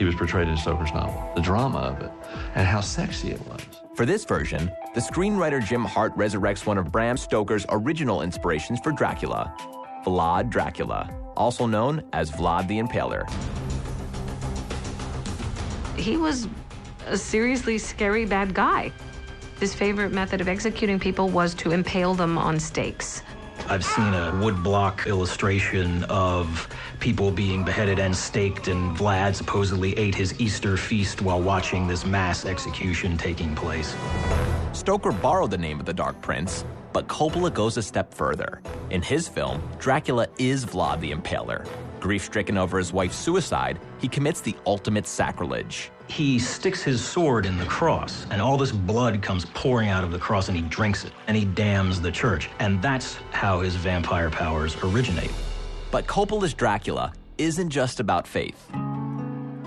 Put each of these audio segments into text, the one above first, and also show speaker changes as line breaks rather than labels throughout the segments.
he was portrayed in Stoker's novel, the drama of it, and how sexy it was.
For this version, the screenwriter Jim Hart resurrects one of Bram Stoker's original inspirations for Dracula, Vlad Dracula, also known as Vlad the Impaler.
He was a seriously scary bad guy. His favorite method of executing people was to impale them on stakes.
I've seen a woodblock illustration of people being beheaded and staked, and Vlad supposedly ate his Easter feast while watching this mass execution taking place.
Stoker borrowed the name of the Dark Prince, but Coppola goes a step further. In his film, Dracula is Vlad the Impaler. Grief-stricken over his wife's suicide, he commits the ultimate sacrilege.
He sticks his sword in the cross, and all this blood comes pouring out of the cross, and he drinks it, and he damns the church. And that's how his vampire powers originate.
But Coppola's Dracula isn't just about faith.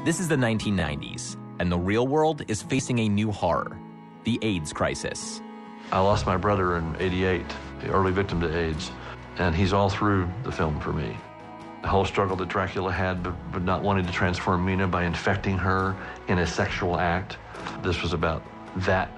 This is the 1990s, and the real world is facing a new horror, the AIDS crisis.
I lost my brother in '88, the early victim to AIDS, and he's all through the film for me. The whole struggle that Dracula had, but not wanting to transform Mina by infecting her in a sexual act. This was about that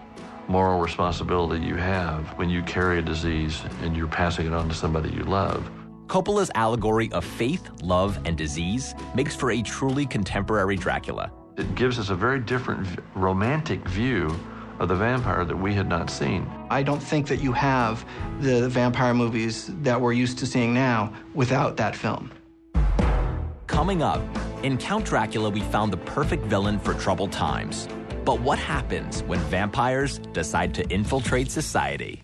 moral responsibility you have when you carry a disease and you're passing it on to somebody you love.
Coppola's allegory of faith, love, and disease makes for a truly contemporary Dracula.
It gives us a very different romantic view of the vampire that we had not seen.
I don't think that you have the vampire movies that we're used to seeing now without that film.
Coming up, in Count Dracula, we found the perfect villain for troubled times. But what happens when vampires decide to infiltrate society?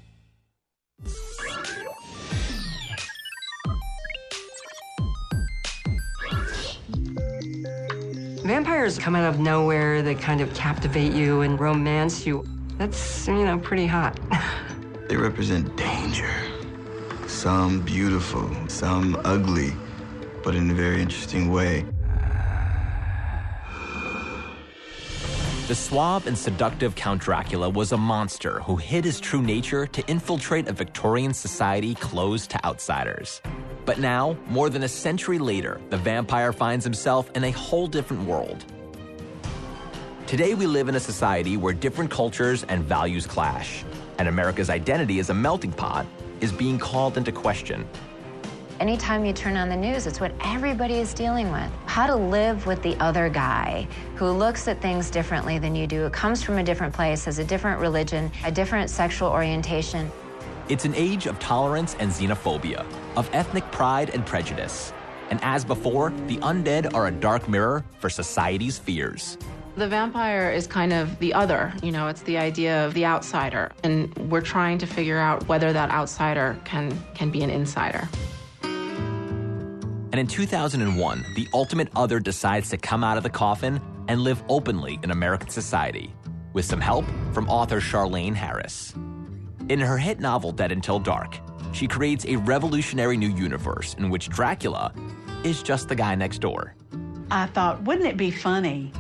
Vampires come out of nowhere, they kind of captivate you and romance you. That's, pretty hot.
They represent danger. Some beautiful, some ugly, but in a very interesting way.
The suave and seductive Count Dracula was a monster who hid his true nature to infiltrate a Victorian society closed to outsiders. But now, more than a century later, the vampire finds himself in a whole different world. Today, we live in a society where different cultures and values clash, and America's identity as a melting pot is being called into question.
Anytime you turn on the news, it's what everybody is dealing with. How to live with the other guy who looks at things differently than you do, comes from a different place, has a different religion, a different sexual orientation.
It's an age of tolerance and xenophobia, of ethnic pride and prejudice. And as before, the undead are a dark mirror for society's fears.
The vampire is kind of the other, it's the idea of the outsider. And we're trying to figure out whether that outsider can be an insider.
And in 2001, the ultimate other decides to come out of the coffin and live openly in American society, with some help from author Charlaine Harris. In her hit novel Dead Until Dark, she creates a revolutionary new universe in which Dracula is just the guy next door.
I thought, wouldn't it be funny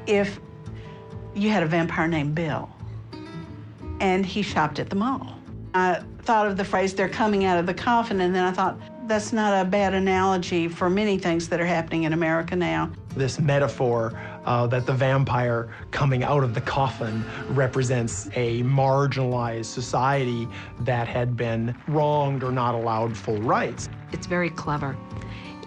if you had a vampire named Bill and he shopped at the mall? I thought of the phrase, they're coming out of the coffin, and then I thought, that's not a bad analogy for many things that are happening in America now.
This metaphor that the vampire coming out of the coffin represents a marginalized society that had been wronged or not allowed full rights.
It's very clever.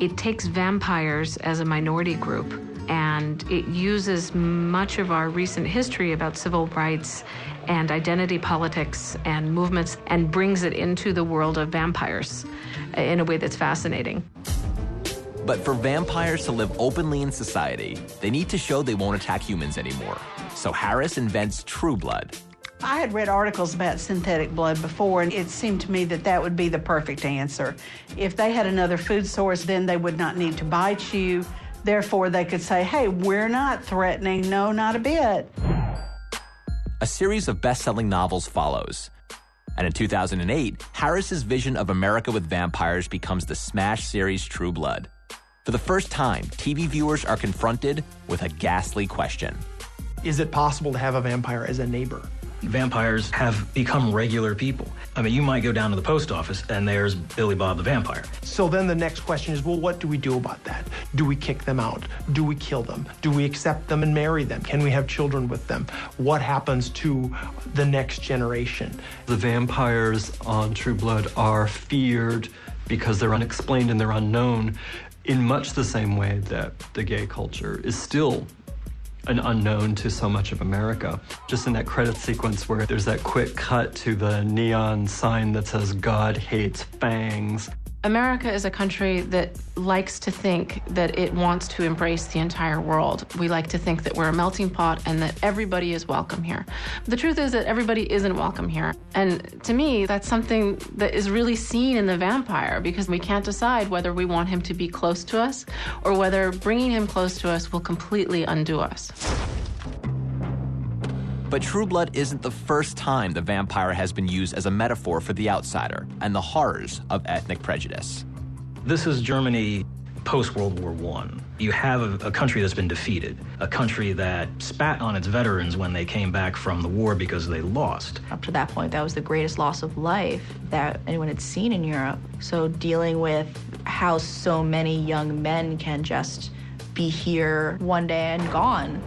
It takes vampires as a minority group, and it uses much of our recent history about civil rights and identity politics and movements and brings it into the world of vampires in a way that's fascinating.
But for vampires to live openly in society, they need to show they won't attack humans anymore. So Harris invents True Blood.
I had read articles about synthetic blood before, and it seemed to me that that would be the perfect answer. If they had another food source, then they would not need to bite you. Therefore, they could say, hey, we're not threatening. No, not a bit.
A series of best-selling novels follows. And in 2008, Harris's vision of America with vampires becomes the smash series True Blood. For the first time, TV viewers are confronted with a ghastly question.
Is it possible to have a vampire as a neighbor?
Vampires have become regular people. I mean, you might go down to the post office and there's Billy Bob the vampire.
So then the next question is, well, what do we do about that? Do we kick them out? Do we kill them? Do we accept them and marry them? Can we have children with them? What happens to the next generation?
The vampires on True Blood are feared because they're unexplained and they're unknown in much the same way that the gay culture is still an unknown to so much of America. Just in that credit sequence where there's that quick cut to the neon sign that says, "God hates fangs."
America is a country that likes to think that it wants to embrace the entire world. We like to think that we're a melting pot and that everybody is welcome here. But the truth is that everybody isn't welcome here. And to me, that's something that is really seen in the vampire, because we can't decide whether we want him to be close to us or whether bringing him close to us will completely undo us.
But True Blood isn't the first time the vampire has been used as a metaphor for the outsider and the horrors of ethnic prejudice.
This is Germany post-World War I. You have a country that's been defeated, a country that spat on its veterans when they came back from the war because they lost.
Up to that point, that was the greatest loss of life that anyone had seen in Europe. So dealing with how so many young men can just be here one day and gone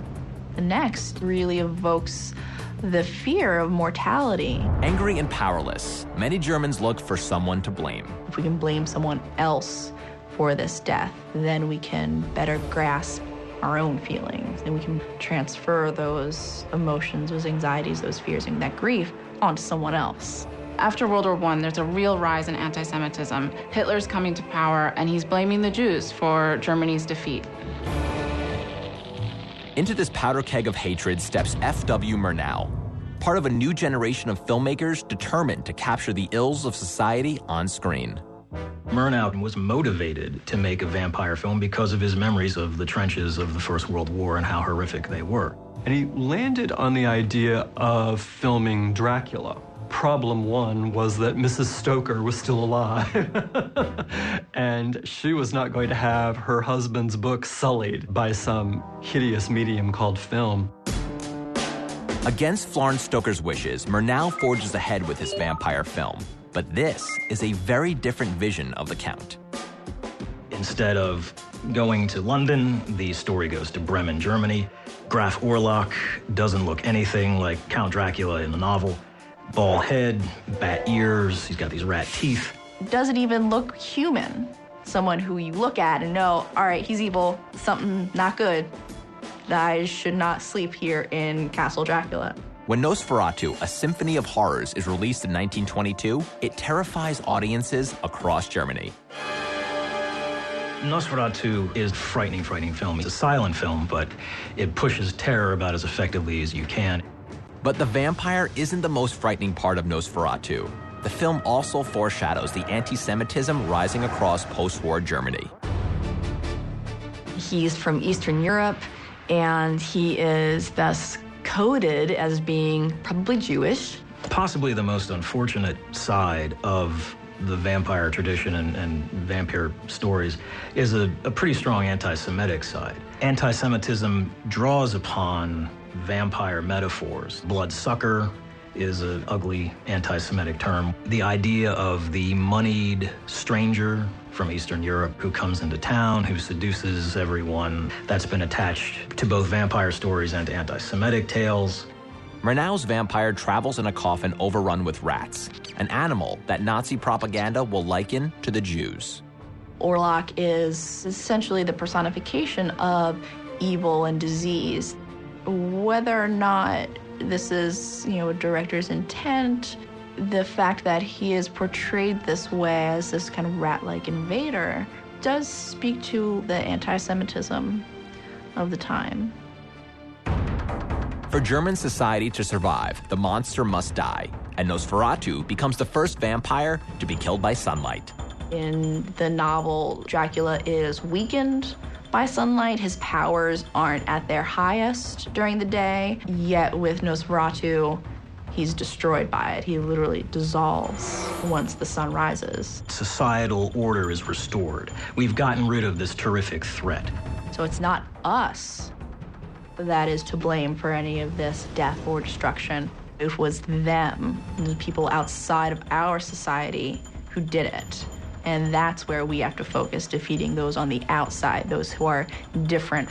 the next really evokes the fear of mortality.
Angry and powerless, many Germans look for someone to blame.
If we can blame someone else for this death, then we can better grasp our own feelings, and we can transfer those emotions, those anxieties, those fears, and that grief onto someone else.
After World War I, there's a real rise in anti-Semitism. Hitler's coming to power, and he's blaming the Jews for Germany's defeat.
Into this powder keg of hatred steps F.W. Murnau, part of a new generation of filmmakers determined to capture the ills of society on screen.
Murnau was motivated to make a vampire film because of his memories of the trenches of the First World War and how horrific they were.
And he landed on the idea of filming Dracula. Problem one was that Mrs. Stoker was still alive. And she was not going to have her husband's book sullied by some hideous medium called film.
Against Florence Stoker's wishes, Murnau forges ahead with his vampire film. But this is a very different vision of the Count.
Instead of going to London, the story goes to Bremen, Germany. Graf Orlok doesn't look anything like Count Dracula in the novel. Bald head, bat ears, he's got these rat teeth.
Doesn't even look human. Someone who you look at and know, all right, he's evil, something not good. I should not sleep here in Castle Dracula.
When Nosferatu, a symphony of horrors, is released in 1922, it terrifies audiences across Germany.
Nosferatu is a frightening, frightening film. It's a silent film, but it pushes terror about as effectively as you can.
But the vampire isn't the most frightening part of Nosferatu. The film also foreshadows the anti-Semitism rising across post-war Germany.
He's from Eastern Europe, and he is thus coded as being probably Jewish.
Possibly the most unfortunate side of the vampire tradition and vampire stories is a pretty strong anti-Semitic side. Anti-Semitism draws upon vampire metaphors. Bloodsucker is an ugly anti-Semitic term. The idea of the moneyed stranger from Eastern Europe who comes into town, who seduces everyone, that's been attached to both vampire stories and anti-Semitic tales.
Murnau's vampire travels in a coffin overrun with rats, an animal that Nazi propaganda will liken to the Jews.
Orlok is essentially the personification of evil and disease. Whether or not this is, a director's intent, the fact that he is portrayed this way as this kind of rat-like invader does speak to the anti-Semitism of the time.
For German society to survive, the monster must die, and Nosferatu becomes the first vampire to be killed by sunlight.
In the novel, Dracula is weakened by sunlight. His powers aren't at their highest during the day, yet with Nosferatu, he's destroyed by it. He literally dissolves once the sun rises.
Societal order is restored. We've gotten rid of this terrific threat.
So it's not us that is to blame for any of this death or destruction. It was them, the people outside of our society, who did it. And that's where we have to focus, defeating those on the outside, those who are different